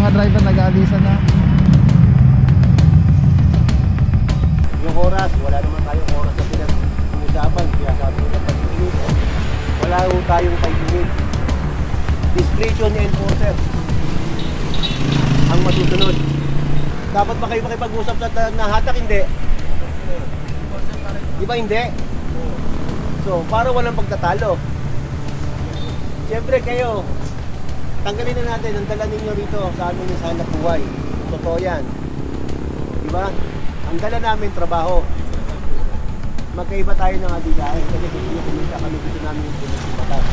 mga driver nag-aalisan na. Yung oras, wala naman tayong oras na pinag-uusapan. Kaya sabi ko na 5 minutes. Wala ho tayong 5 minutes. Discretion ni enforcer ang masusunod. Dapat ba kayo makipag-usap sa nahatak? Hindi. Di ba hindi? So, para walang pagtatalo. Siyempre kayo, tanggalin na natin ang dala ninyo rito sa amin sa hanap buhay. Totoo yan. Di ba? Ang dala namin trabaho. Magkaiba tayo ng adilahin kasi gusto nyo kumita kami, gusto namin yung pinagsibatas.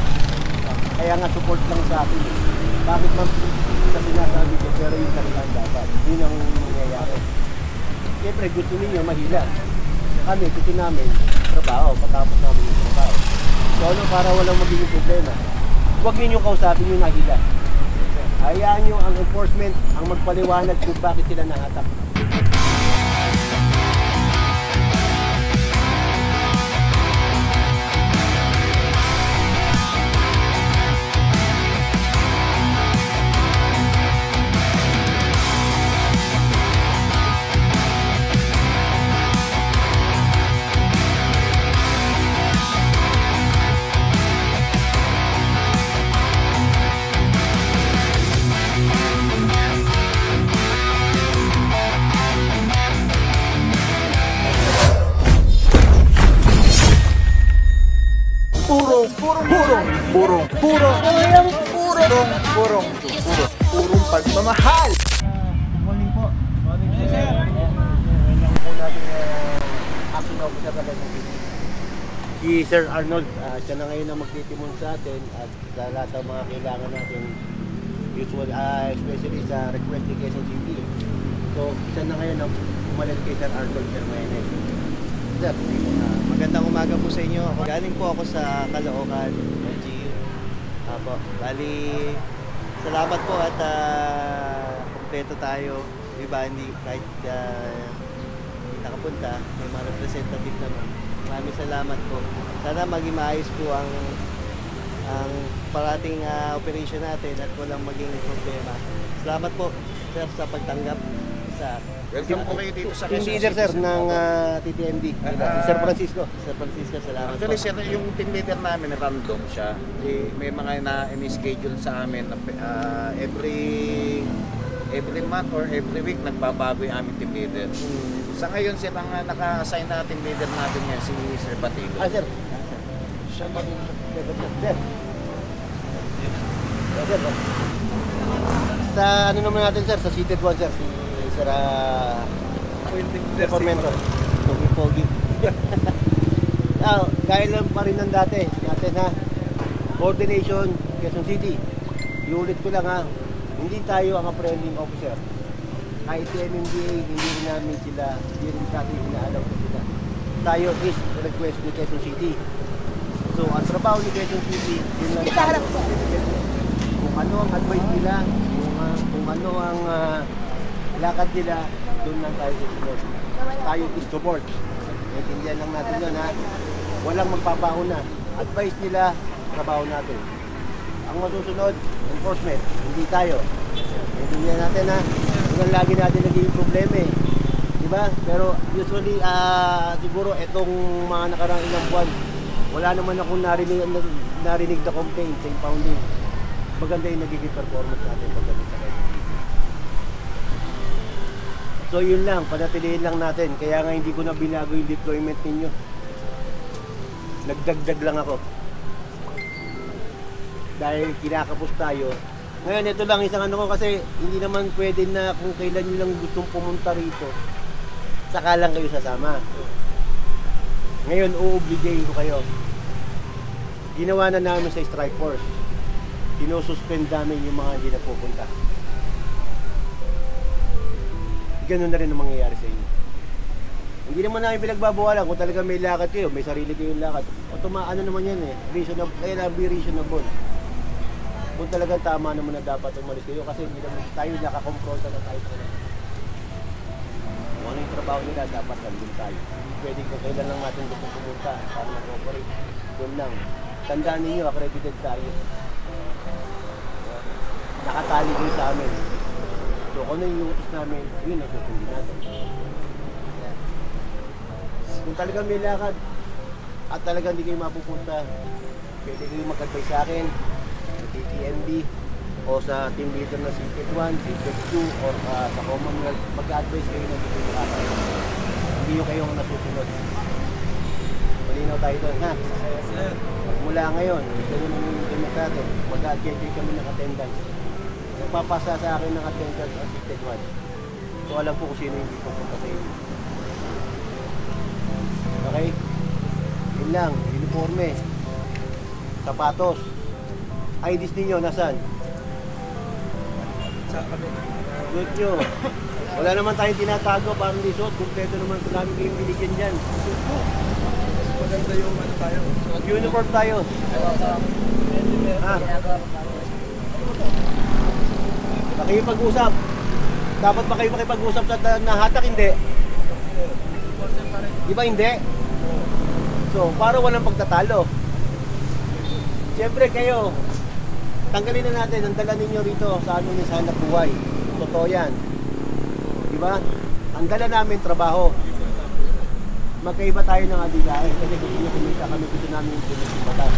Kaya nga support lang sa atin. Bakit man sa sinasabi ko, pero yung kanilang dapat. Yun ang nangyayari. Siyempre gusto ninyo mahila. Kami gusto namin trabaho, patapos namin yung trabaho. So ano, para walang magiging problema, huwag ninyo kausapin yung nahila. Hayaan nyo ang enforcement ang magpaliwanag kung bakit sila nahatak. Purong pagmamahal. Good morning po. Morning sir. Ngayon po natin action officer na lang si Sir Arnold. Siya na ngayon ang magtitimon sa atin at sa lahat ng mga kailangan natin, usual, especially sa request ni Quezon City. So, siya na ngayon ang umalag kay Sir Arnold Termenes. Sir, Magandang umaga po sa inyo. Galing po ako sa Caloocan, LGU. Apo, bali, salamat po at kompleto tayo. Iba hindi kahit hindi nakapunta, may mga representative naman. Maraming salamat po. Sana maging maayos po ang parating operation natin at walang maging problema. Salamat po, sir, sa pagtanggap sa Welcome po kayo dito sa team leader sir ng TTMD. Si Sir Francisco. Sir Francisco, salamat Actually, po. sir, yung team leader namin, random siya. May mga na-schedule sa amin na every month or every week nagbabago yung aming team leader. Sa ngayon, sir, ang naka-assign na team leader natin yan, si Sir Batigo. Sir. Sir. Sir. Sa ano naman natin sir, sa seated one sir, si Sir Deformento. Pogi-pogi. Gaya lang pa rin ng dati natin ha. Coordination, Quezon City. Iulit ko lang ha. Hindi tayo ang apprehending officer. Kahit si MMDA, hindi rin namin sila, hindi rin natin inaalaw ko sila. Tayo is request ni Quezon City. So, ang trabaho ni Quezon City, yun lang tayo. Kung ano ang advice nila, kung ano ang lakad nila, doon lang tayo susunod. Tayo is support. Naintindihan lang natin yun ha. Walang magpapauna. Advice nila, trabaho natin. Ang masusunod, enforcement. Hindi tayo. Naintindihan natin ha. Hanggang lagi natin naging problema eh. Diba? Pero usually, siguro itong mga nakarang ilang buwan, wala naman akong narinig na complaint sa impounding. Maganda yung nagiging performance natin pagdating sa kayo. So yun lang, panatilihin lang natin. Kaya nga hindi ko na binago yung deployment ninyo. Nagdagdag lang ako. Dahil kinakapos tayo. Ngayon, ito lang isang ano ko kasi hindi naman pwede na kung kailan nyo lang gustong pumunta rito, saka lang kayo sasama. Ngayon, uobligayin ko kayo. Ginawa na namin sa strike force. Sinususpend namin yung mga hindi na pupunta. Ganun na rin ang mangyayari sa inyo. Hindi naman namin pinagbabawalan kung talaga may lakad kayo, may sarili kayong lakad. Ano naman yan eh, reasonable, kaya na be reasonable. Kung talagang tama naman na dapat umalis kayo kasi hindi naman tayo nakakompronta na tayo sa kanila. Kung ano yung trabaho nila, dapat nandun tayo. Pwede kung kailan lang natin gusto pumunta para mag-operate. Doon lang. Tandaan ninyo, accredited tayo. Nakatali kayo sa amin. So kung ano yung utos namin, yun ang susundin natin. Kung talagang may lakad at talagang hindi kayo mapupunta, pwede kayo mag-advise sa akin sa TTMB o sa team leader ng Secret 1, Secret 2 or sa Commonwealth, mag-advise kayo ng hindi kayo. Hindi nyo kayong nasusunod. Malinaw tayo doon, ha? Mula ngayon, ganyan naman yung implement natin. Mag-adjust kami ng attendance. Nagpapasa sa akin ng attendance ang Secret 1. So alam ko kung sino hindi pupunta sa inyo. Okay? Yun lang, uniforme, sapatos, IDs ninyo, nasaan? Suot nyo. Wala naman tayong tinatago, parang di suot, kumpleto naman kung namin kayong binigyan dyan. Maganda yung ano tayo. Uniform tayo. Makipag-usap. Dapat ba kayo makipag-usap sa nahatak? Hindi. Di ba hindi? So, para walang pagtatalo. Siyempre kayo, tanggalin na natin ang dala ninyo rito sa ano sa hanap buhay. Totoo yan. Di ba? Ang dala namin trabaho. Magkaiba tayo ng adilahin kasi gusto nyo kumita kami, gusto namin yung pinagsipatas.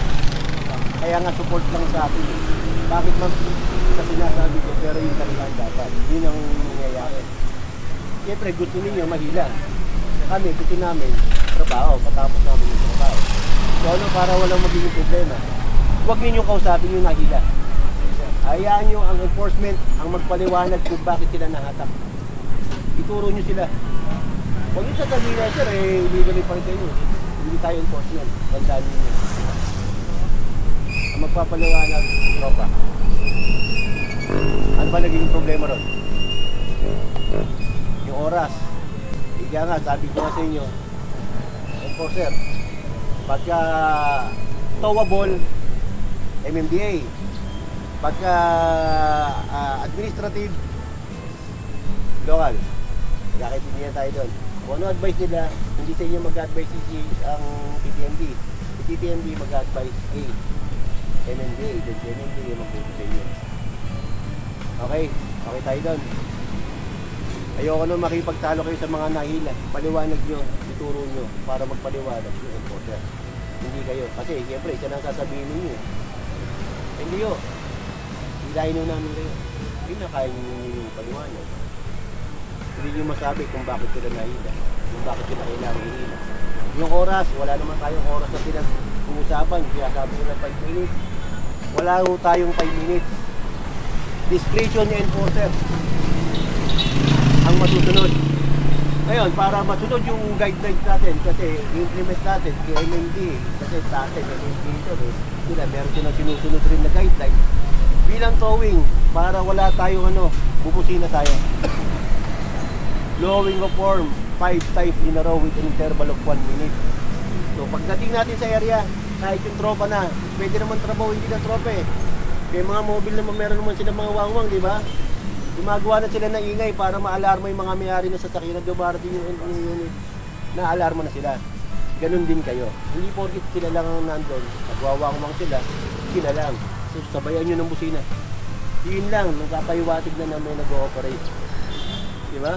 Kaya nga support lang sa atin. Bakit man sa sinasabi ko, pero yung kanilang dapat. Yun ang nangyayari. Siyempre gusto ninyo mahila. Kami, gusto namin trabaho, patapos namin yung trabaho. So ano, para walang magiging problema, huwag ninyong kausapin yung nahila. Hayaan nyo ang enforcement ang magpaliwanag kung bakit sila nahatak. Ituro nyo sila. Huwag nyo sasabihin na, sir, illegally pa rin kayo. Hindi tayo enforcement. Tandaan nyo. Ang magpapaliwanag, tropa. Ano ba naging problema ron? Yung oras. Kaya nga, sabi ko nga sa inyo, enforcer, pagka towable, MMDA, pagka administrative, local, magkakaintindihan tayo doon. Kung ano advice nila, hindi sa inyo mag-advise ang TTMB. Si TTMB mag-advise MMDA, then MMDA mag-advise sa inyo. Okay, okay tayo doon. Ayoko nung makipagtalo kayo sa mga nahila. Paliwanag nyo, ituro nyo para magpaliwanag yung enforcer. Hindi kayo. Kasi siyempre, isa lang sasabihin ninyo. Hindi yun. Hilahin nyo namin kayo. Hindi na kaya nyo yung paliwanag. Hindi nyo masabi kung bakit sila nahila. Kung bakit sila kailangan hinila. Yung oras, wala naman tayong oras na pinag-uusapan. Kaya sabi nila 5 minutes. Wala ho tayong 5 minutes. Discretion ni enforcer ang masusunod. Ngayon, para masunod yung guidelines natin, kasi implement natin, kay MMD, kasi sa atin, MMD ito, sila, meron silang sinusunod rin na guidelines. Bilang towing, para wala tayong bubusina tayo. Blowing of form, 5 times in a row with an interval of 1 minute. So, pagdating natin sa area, kahit yung tropa na, pwede naman trabaho, hindi na tropa eh. Kaya mga mobile naman, meron naman silang mga wangwang, di ba? Gumagawa na sila ng ingay para ma-alarma yung mga may-ari na sasakyan na dumarating yung unit na alarma na sila. Ganun din kayo. Hindi porkit sila lang ang nandun, nagwawangwang sila lang. So sabayan nyo ng busina. Yun lang, nagpapahiwatig na may nag-ooperate. Di ba?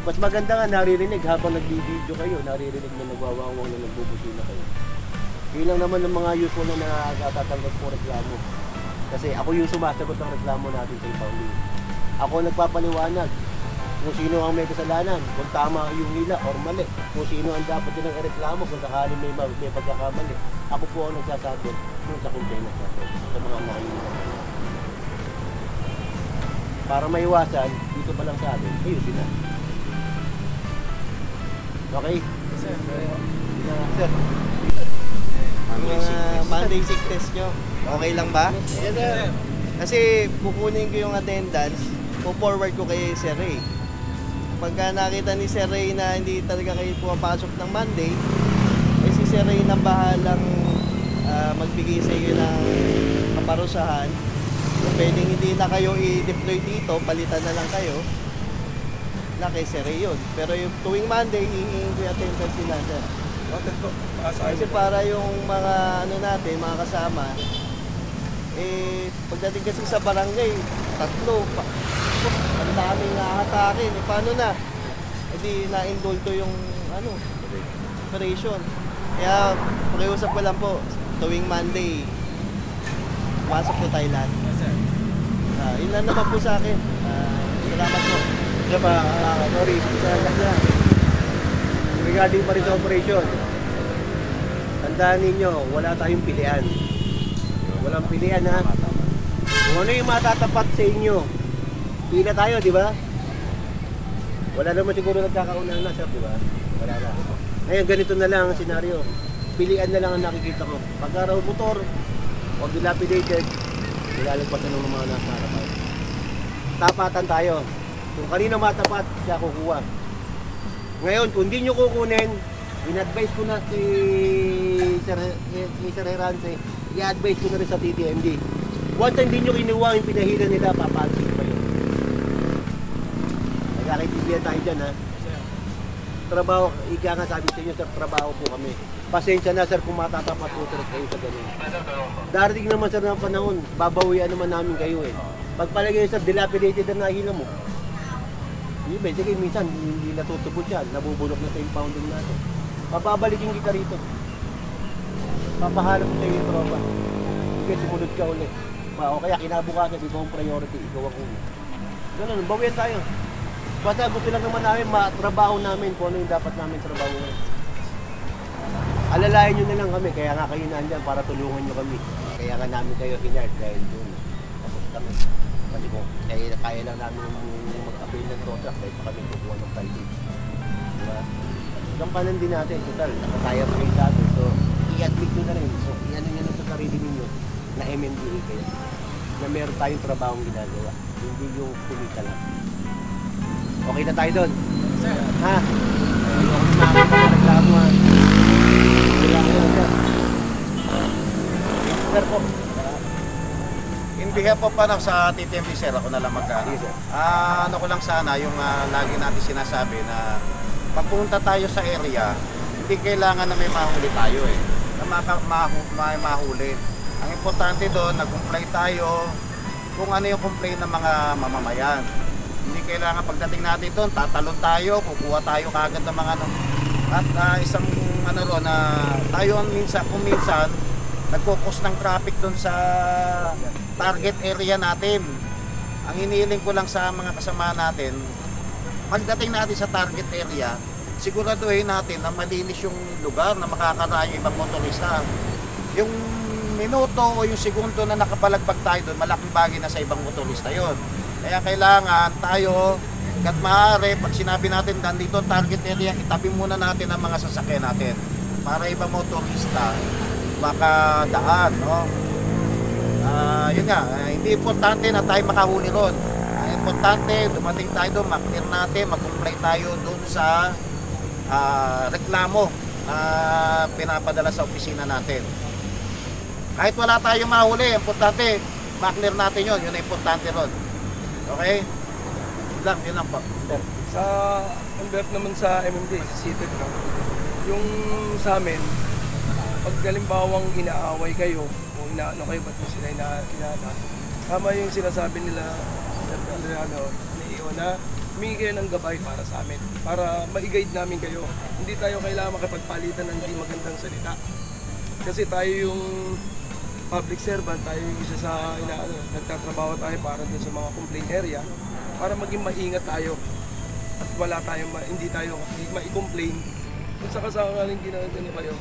Mas maganda nga naririnig habang nag-video kayo, naririnig na nagwawangwang na nagbubusina kayo. Yun lang naman ng mga usual na nakatatanggap po reklamo. Kasi ako yung sumasagot ng reklamo natin sa impounding. Ako nagpapaliwanag kung sino ang may kasalanan, kung tama yung nila or mali, kung sino ang dapat nilang ireklamo kung sakaling may pagkakamali. Ako po ang nagsasagot kung sa complainant natin, sa mga nakikita. Para maiwasan, dito pa lang sa atin, kayo sila. Okay? Sir, Sir. Monday sickness nyo, okay lang ba? Yes, sir. Kasi kukunin ko yung attendance, po-forward ko kay Sir Ray. Pagka nakita ni Sir Ray na hindi talaga kayo pumapasok ng Monday, ay si Sir Ray nang bahalang magbigay sa iyo ng kaparusahan. Kung pwedeng hindi na kayo i-deploy dito, palitan na lang kayo, na kay Sir Ray yun. Pero yung tuwing Monday, hihingin ko yung attendance nila, Sir. Kasi para yung mga natin, mga kasama, pagdating kasi sa barangay, 3 pa. Ang daming atake. Paano na? Hindi na-indulto yung operation. Kaya pakiusap ko lang po, tuwing Monday, pumasok po tayo lahat. Yun lang naman po sa akin. Salamat po. Isa pa, sorry, isa lang na. Regarding pa rin sa operation, tandaan ninyo, wala tayong pilihan. Walang pilihan ha. Kung ano yung matatapat sa inyo, pila tayo, di ba? Wala naman siguro nagkakaunahan na, sir, di ba? Wala na. Ngayon, ganito na lang ang senaryo. Pilihan na lang ang nakikita ko. Pagka raw motor, o dilapidated, nilalagpasan ng mga nasa harapan. Tapatan tayo. Kung kanino matapat, siya kukuha. Ngayon, kung di nyo kukunin, in-advise ko na si Sir Herance, i-advise ko na rin sa TTMD. Once hindi nyo kinuha yung pinahilan nila, papansin pa yun. Nagkakaintindihan tayo dyan, ha? Trabaho, ika nga sabi sa inyo, sir, trabaho po kami. Pasensya na, sir, kung matatapat po kayo sa ganun. Darating naman, sir, ng panahon, babawian naman namin kayo, eh. Pagpalagay, sir, dilapidated na nahila mo. Sige, minsan, hindi natutubod yan. Nabubulok na sa impounding natin. Mapabalikin kita rito. Papahanap ko sa iyo yung tropa. Sige, sumunod ka ulit. O kaya kinabukasan, ikaw ang priority, ikaw ang una. Ganun, bawian tayo. Basta gusto lang naman namin, matrabaho namin kung ano yung dapat namin trabaho ngayon. Alalayan nyo na lang kami, kaya nga kayo nandyan para tulungan nyo kami. Kaya nga namin kayo hinard dahil doon. Tapos kami. Kasi kung kaya lang namin mag-avail ng contract, kahit pa kami kukuha ng pricing. Diba? Gampanan din natin, total, nakakaya pa kayo dati. So, i-admit nyo na rin. So, i-ano nyo na sa sarili ninyo na MMDA kayo. Na meron tayong trabahong ginagawa. Hindi yung kumita lang. Okay na tayo doon? Sir. Ha? Ayoko na makakapagreklamo ha. Wala kayo sir. Sir po. In behalf of sa TTMD, sir, ako na lang Sige, sir. ano ko lang sana, yung lagi natin sinasabi na pagpunta tayo sa area, hindi kailangan na may mahuli tayo eh. Na may mahuli. Ang importante doon, nag-comply tayo kung ano yung complaint ng mga mamamayan. Hindi kailangan pagdating natin doon, tatalon tayo, kukuha tayo kagad ng mga at isang ron na tayo kung minsan nagkukos ng traffic doon sa target area natin. Ang hinihiling ko lang sa mga kasama natin, pagdating natin sa target area, siguraduhin natin na malinis yung lugar na makakarayo ibang motorista. Yung minuto o yung segundo na nakapalagbag tayo doon, malaking bagay na sa ibang motorista yon. Kaya kailangan tayo, kat maaari, pag sinabi natin nandito target area, itabi muna natin ang mga sasakyan natin para ibang motorista makadaan, no? Yun nga, hindi importante na tayo makahuli ron. Importante, dumating tayo doon, maklear natin, mag-comply tayo doon sa reklamo na pinapadala sa opisina natin. Kahit wala tayong mahuli, importante, maklear natin yun, yun ang importante ron. Okay? Yun lang po. Sa convert naman sa MMD, sa CITEC na, yung sa amin, pag galimbawang inaaway kayo, o inaano kayo, ba't mo sila inaano, tama yung sinasabi nila, na humingi kayo ng gabay para sa amin, para ma-guide namin kayo. Hindi tayo kailangan makipagpalitan ng hindi magandang salita. Kasi tayo yung public servant, tayo yung isa sa nagtatrabaho tayo para dun sa mga complaint area para maging maingat tayo at wala tayong hindi tayo ma-complain. Kung sa kasakaling ginagawa kayo,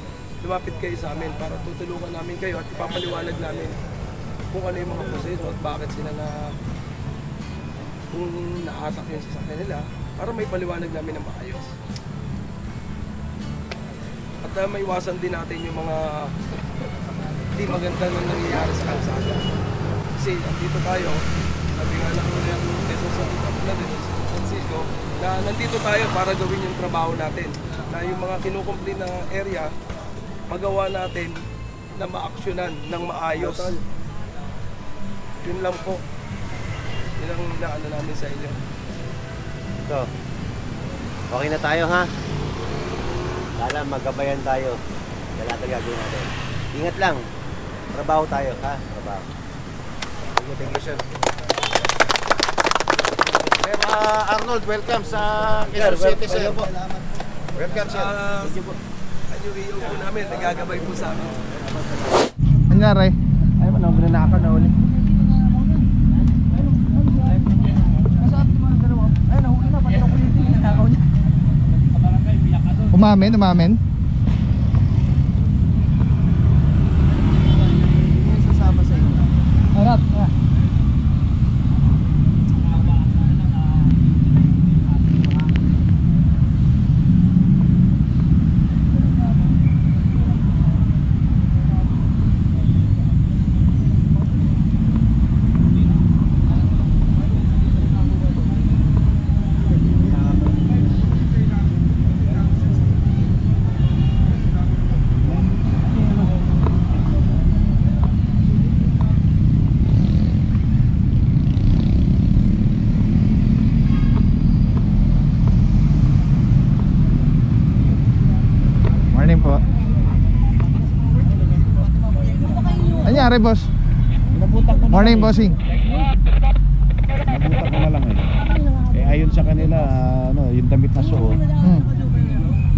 lumapit kayo sa amin para tutulungan namin kayo at ipapaliwanag namin kung ano yung mga proseso at bakit sila kung naatak yung sasakyan nila para may paliwanag namin ng maayos. At maiwasan din natin yung mga hindi maganda na nangyayari sa kalsada. Kasi andito tayo, sabi nga lang yung Francisco, na nandito tayo para gawin yung trabaho natin. Na yung mga kinukomplain na area, magawa natin na ma-actionan ng maayos. Yun lang po. Yun ang inaano namin sa inyo. So, okay na tayo ha? Kala magabayan tayo. Wala tayo gagawin natin. Ingat lang. Trabaho tayo ha? Trabaho. Thank you, sir. Sir, Arnold, welcome sa Quezon City, sir. Welcome, sir. Ang UAO po namin, nagagabay po sa amin. Nangyari? Ay, nanakaw na uli. Umamin? Sasama sa inyo. Harap. Nangyari, boss? Morning, bossing. Nabutak ko na lang ayon sa kanila, yung damit na suot,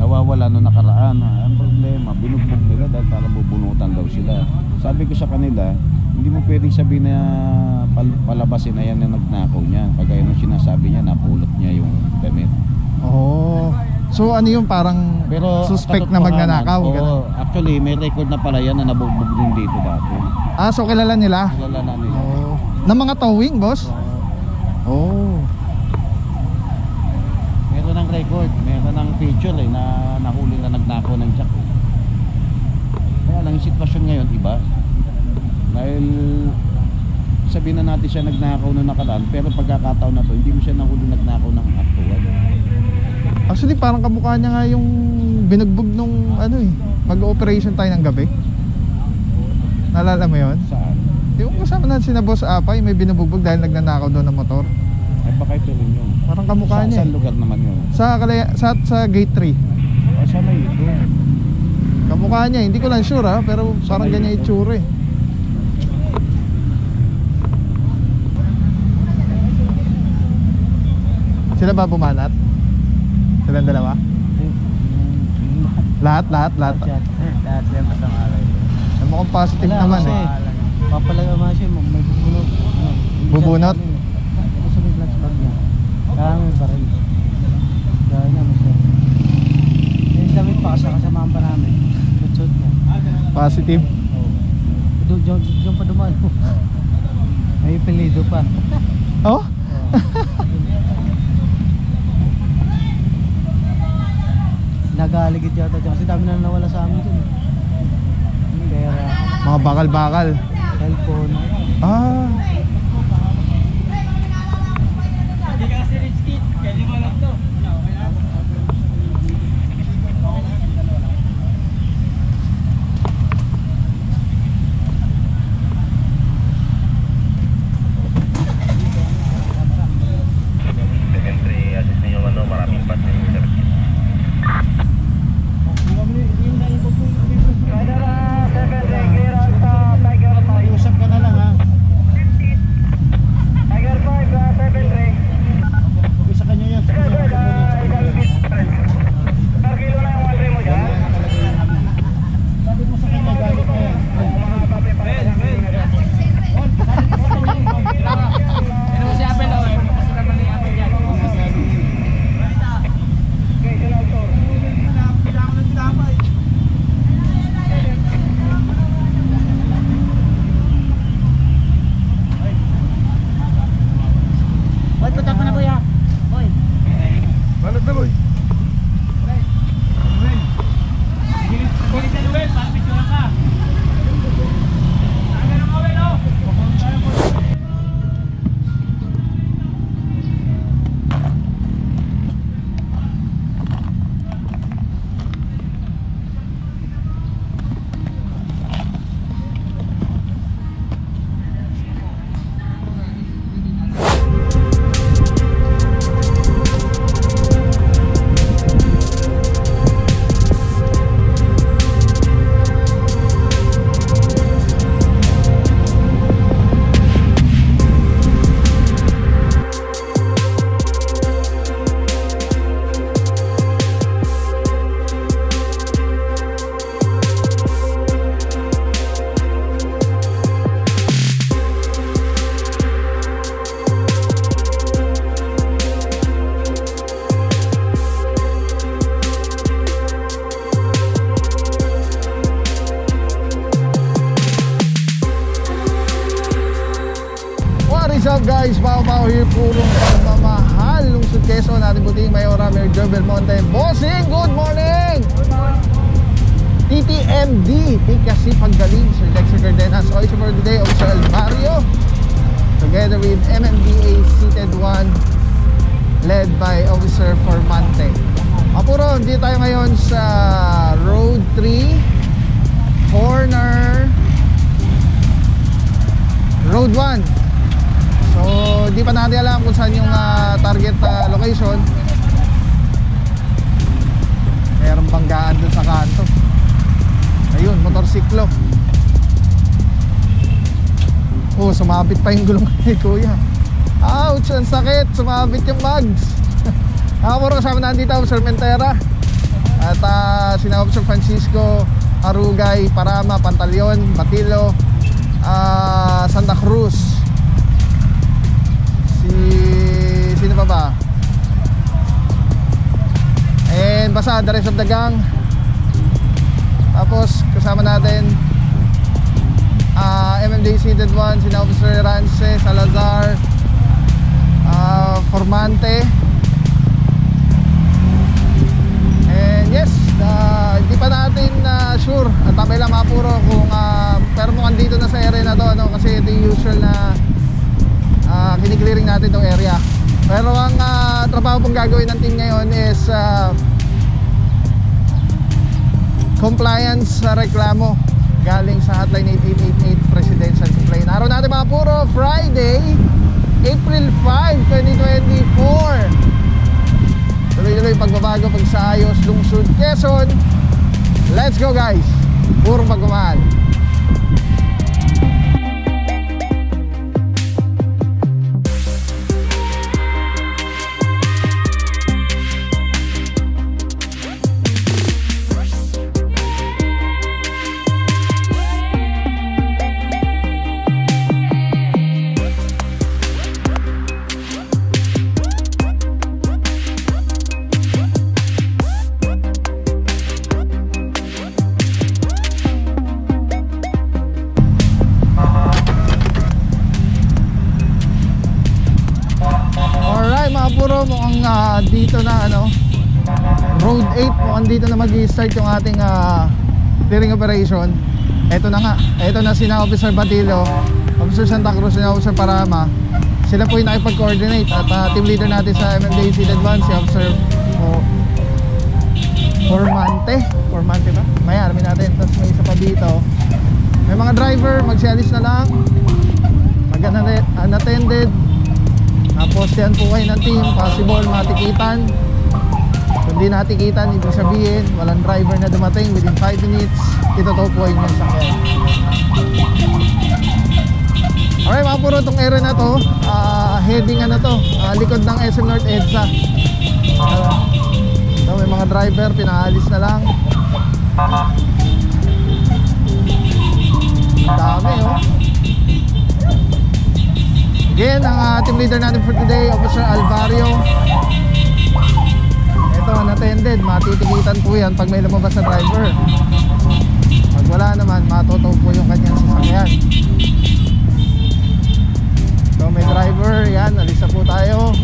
nawawala nung nakaraan. Ang problema, binugbog nila dahil para bubunutan daw sila. Sabi ko sa kanila, hindi mo pwedeng sabihin na palabasin na yan na nagnakaw niya. Kagaya nung sinasabi niya, napulot niya yung damit. Oh. So ano yung parang suspect na magnanakaw? Oo, actually may record na pala yan na nabugbog din dito dati. Ah, so kilala nila? Kilala na nila. Oh. Na mga towing, boss? Oh. Meron ng record, meron ng picture na nahuli na nagnakaw ng jack. Kaya lang yung sitwasyon ngayon iba. Dahil sabihin na natin siya nagnakaw na nakaraan, pero pagkakataon na to, hindi mo siya nahuli nagnakaw ng actual. Actually parang kamukha niya nga yung binugbog nung mag-operation tayo ng gabi. Naalala mo yun? Saan? Yung kasama natin sina Boss Apay, may binubugbog dahil nagnanakaw doon ng motor. Ay baka ito rin yun. Parang kamukha niya. Saan lugar naman yun? Sa gate 3. O sana ito. Kamukha niya, hindi ko lang sure pero parang ganyan itsura eh. Sila ba bumanat? Silang dalawa? Lahat? Lahat yan pasang-aral. Mukhang positive naman eh. Papalaga mga siya, may bubunot. Bubunot? Gusto may clutch bag niya. Kaya may baril. Kaya niya mo siya. Yung damit pa kasamahan pa namin. Suit niya. Positive? Oo. Diyan pa dumaan. May pelido pa. Oh? Nag-aaligid yata dyan kasi dami na nawala sa amin dun. Pera, Mga bakal-bakal. cellphone. Ah. Usap ka na lang ha. Sa kanya yan. Sabi mo sa kanya galit na yan. Banat na, boy. Engineer Joe Belmonte. Bossing, good morning! TTMD, Pikasi Paggaling, Sir Dexter Cardenas, Oyster for today, Officer Alvario, together with MMDA Seated 1, led by Officer Formante. Apuro, dito tayo ngayon sa Road 3, corner Road 1. So, di pa natin alam kung saan yung target location. Merong banggaan dun sa kanto. Ayun, motorsiklo. Oh, sumabit pa yung gulong ni kuya. Ouch, ang sakit. Sumabit yung mags. Puro kasama na dito, Officer Mentera. At sina Officer Francisco Arugay, Parama, Pantaleon, Batilo, Santa Cruz. Sino pa ba? And basta the rest of the gang. Tapos kasama natin MMDA Seated 1, sina Officer Rance, Salazar, Formante. And yes, hindi pa natin sure at tamay lang mapuro kung pero mukhang dito na sa area na to, ano, kasi ito yung usual na kiniklearing natin itong area. Pero ang trabaho pong gagawin ng team ngayon is compliance sa reklamo galing sa hotline 8888 Presidential Complaint. Araw natin mga puro, Friday, April 5, 2024. Tuloy-tuloy pagbabago, pagsaayos, lungsod, Quezon. Let's go guys, purong pagmamahal. Mukhang dito na Road 8, mukhang dito na mag-i-start yung ating clearing operation. Ito na nga, ito na sina Officer Batilo, Officer Santa Cruz, sina Officer Parama. Sila po yung nakipag-coordinate at team leader natin sa MMDA Seated 1, si Officer Formante ba? May alamin natin. Tapos may isa pa dito, may mga driver, magsialis na lang, unattended. Napostehan po kayo ng team, possible matikitan. Kung di natikitan, ibig sabihin walang driver na dumating within 5 minutes, itutupuin yung sakyan. Alright mga puro, itong area na to, heading likod ng SM North EDSA. So, may mga driver, pinaalis na lang. Ang dami Again, ang team leader natin for today, Officer Alvario. Ito, unattended, matitikitan po yan pag may lumabas na driver. Pag wala naman, matutuw po yung kanyang sasakyan. So may driver, yan, alis na po tayo.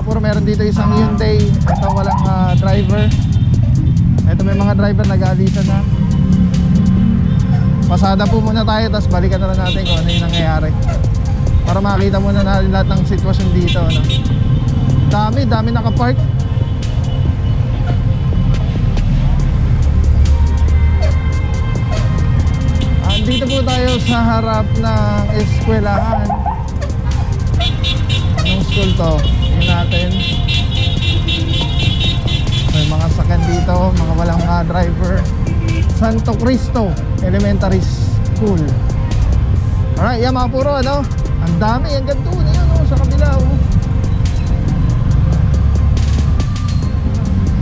Puro meron dito isang Hyundai. Ito walang driver. Ito may mga driver nag-aalisan na. Pasada po muna tayo, tapos balikan na lang natin kung ano yung nangyayari, para makita muna natin lahat ng sitwasyon dito, Dami nakapark. Dito po tayo sa harap ng eskwelahan. Anong school to? Natin may mga sakyan dito, mga walang driver. Santo Cristo Elementary School. Alright, yan mga puro, ang dami, ang ganito sa kabila.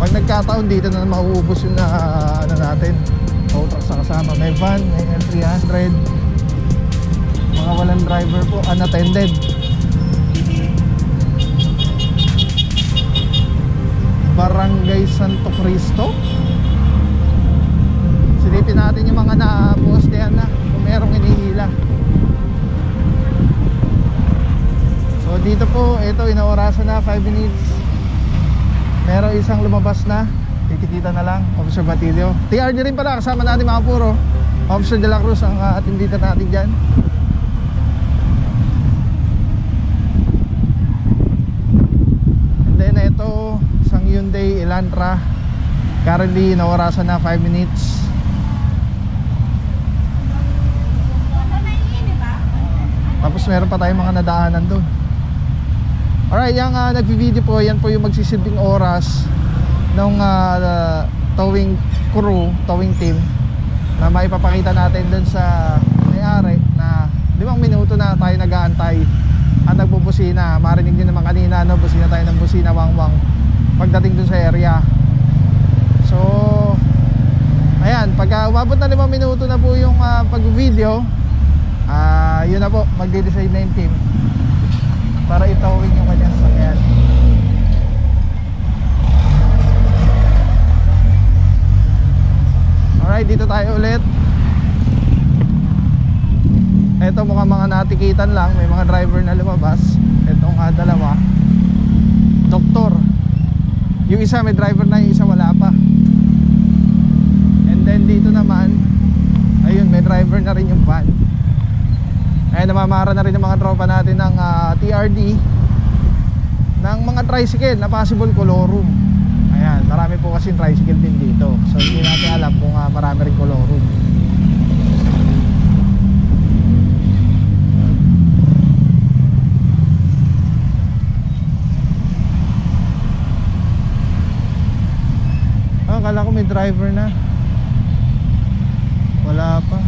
Pag nagkataon dito na mauubos yung natin, truck sa kasama. May van, may L300, mga walang driver po, unattended. Barangay Santo Cristo. Silipin orasan na, 5 minutes. Meron isang lumabas na. Titikita na lang, Officer Batilio. TRD rin pala, kasama natin mga puro. Officer De La Cruz ang ating leader natin dyan. And then ito, isang Hyundai Elantra. Currently, naorasan na 5 minutes. Tapos meron pa tayong mga nadaanan doon. Alright, yung nag-video po, yan po yung magsisilbing oras ng towing crew, towing team, na maipapakita natin doon sa may-ari na 5 minuto na tayo nag-aantay at nagbubusina. Marinig nyo naman kanina, no? Busina tayo ng busina, wang-wang pagdating doon sa area. So ayan, pag umabot na 5 minuto na po yung pag-video, yun na po, magde-decide na yung team para itawin yung kanyang sakyan. Alright, dito tayo ulit. Ito mukhang mga natikitan lang, may mga driver na lumabas. Itong dalawa, doktor. Yung isa may driver na, yung isa wala pa. And then dito naman, ayun, may driver na rin yung van. Ay, namamara na rin ng mga tropa natin ng TRD ng mga tricycle na possible colorum. Ayan, marami po kasi tricycle din dito. So hindi natin alam kung marami rin colorum. Akala ko may driver na. Wala pa.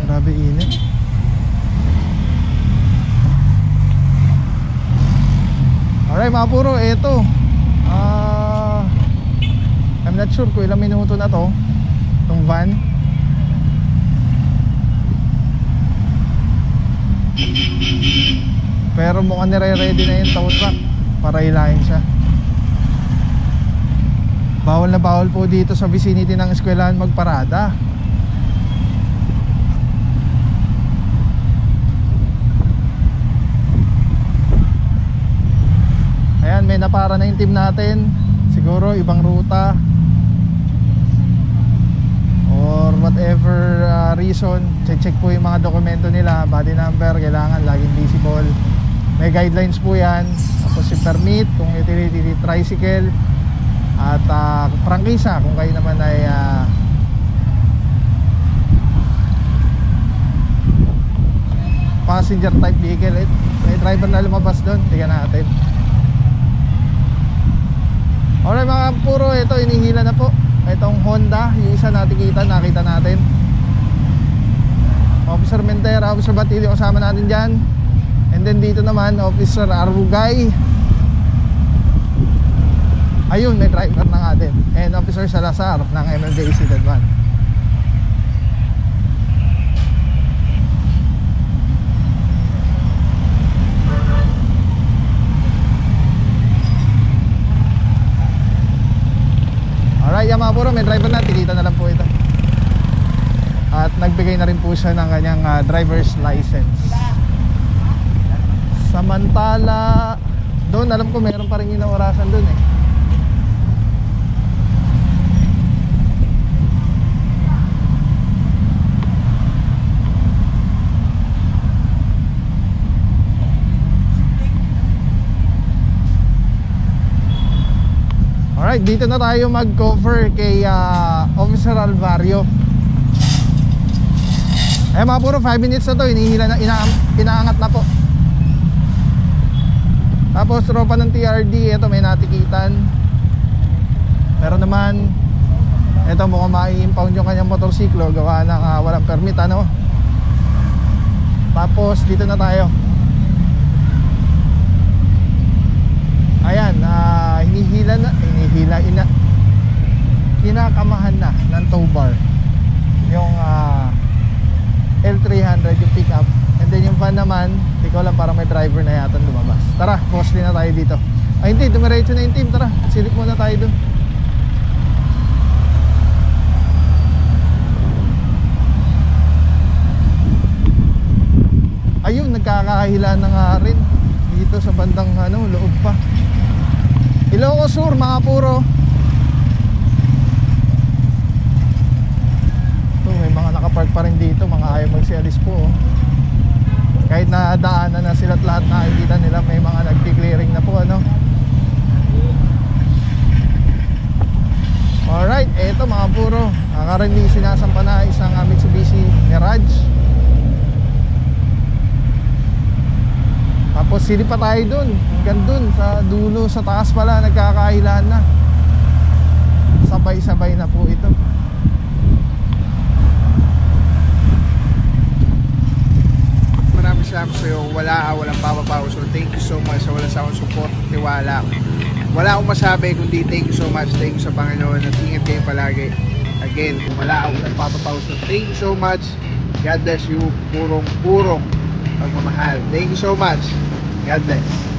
Grabe init. Alright mga puro, eto I'm not sure kung ilang minuto na to itong van. Pero mukhang nire-ready na yung tow truck para hilahin siya. Bawal na bawal po dito sa vicinity ng eskwelahan magparada. Ayan, may napara na yung team natin. Siguro ibang ruta or whatever reason. Check po yung mga dokumento nila. Body number, kailangan laging visible. May guidelines po yan. Tapos yung permit, kung utility tricycle, at prangkisa kung kayo naman ay passenger type vehicle. May driver na lumabas doon. Tingnan natin. Alright mga puro, ito inihila na po. Itong Honda, yung isa nakita natin. Officer Mentera, Officer Batilio kasama natin dyan. And then dito naman, Officer Arugay. Ayun, may driver na nga din. And Officer Salazar ng MMDA Seated Van. Alright, yan mga puro, may driver na, tikita na lang po ito. At nagbigay na rin po siya ng kanyang driver's license. Samantala, doon alam ko meron pa rin inaorasan doon eh. Alright, dito na tayo mag-cover kay Officer Alvario. Ay mga puro, 5 minutes na to, inihila na, inaangat na po. Tapos tropa ng TRD, ito may natikitan. Pero naman, ito mukhang ma-impound yung kanyang motorsiklo, gawa ng walang permit, ano. Tapos dito na tayo. Ayan, kinakamahan na ng tow bar yung L300, yung pick up. And then yung van naman, hindi ko alam, parang may driver na yata lumabas. Tara, postly na tayo dito. Ay hindi, dumiretso na yung team. Tara, silip muna tayo dun. Ayun, nagkakahila na nga rin dito sa bandang loob pa. Ilocos Sur, mga puro. Ito, may mga nakapark pa rin dito, mga ayaw magsialis po. Kahit na daanan na sila at lahat, nakikita nila may mga nagki-clearing na po, Alright, eto mga puro, nakakarinig sinasampa na isang Mitsubishi Mirage. Tapos silip pa tayo dun, hanggang dun sa dulo, sa taas pala, nagkakailan na. Sabay-sabay na po ito. Maraming salamat sa iyo. Walang papapaw. So thank you so much sa walang sawang support, tiwala. Wala akong masabi kundi thank you so much. Thank you sa Panginoon at ingat kayo palagi. Again, wala akong nagpapapaw. So thank you so much. God bless you. Purong pagmamahal. Thank you so much. God bless.